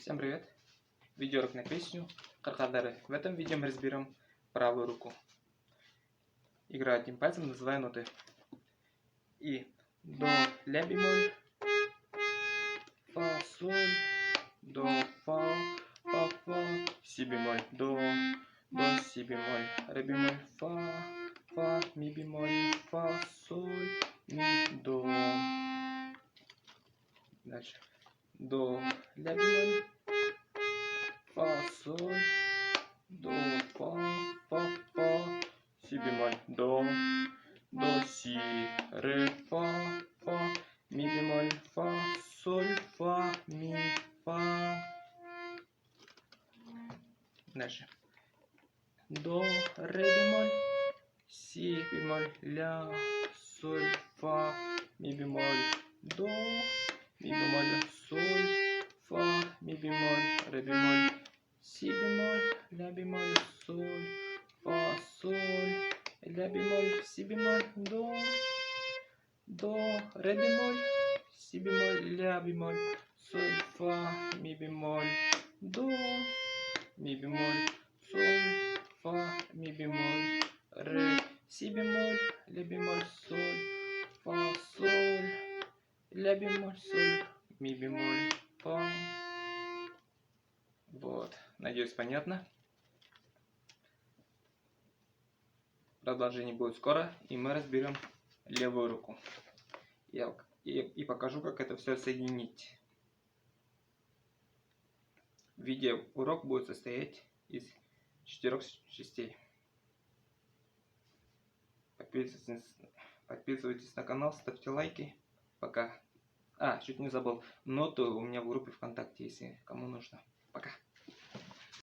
Всем привет! Видеоурок на песню Кархадары. В этом видео мы разберем правую руку. Играю одним пальцем, называя ноты. И до, ля бемоль, фа, соль, до, фа, си бемоль, до, си бемоль, ре бемоль, фа, ми бемоль, фа, соль, ми, до. Дальше. До, ля бемоль, фа, соль, до, фа, си бемоль, до, си, ре, фа, ми бемоль, фа, соль, фа, ми, фа. Дальше. До, ре бемоль, си бемоль, ля, соль, фа, ми бемоль, до, ми бемоль, соль, фа, ми бемоль, ре бемоль, си бемоль, ля бемоль, соль, фа, соль, ля бемоль, си бемоль, до, ре бемоль, си бемоль, ля бемоль, соль, фа, ми бемоль, до, ми бемоль, соль, фа, ми бемоль, ре, си бемоль, ля бемоль, соль, фа, соль, ля бемоль, соль, ми бемоль, фа. Вот, надеюсь, понятно. Продолжение будет скоро, и мы разберем левую руку. И покажу, как это все соединить. Видеоурок будет состоять из 4 частей. Подписывайтесь на канал, ставьте лайки. Пока. Чуть не забыл. Ноты у меня в группе ВКонтакте, если кому нужно.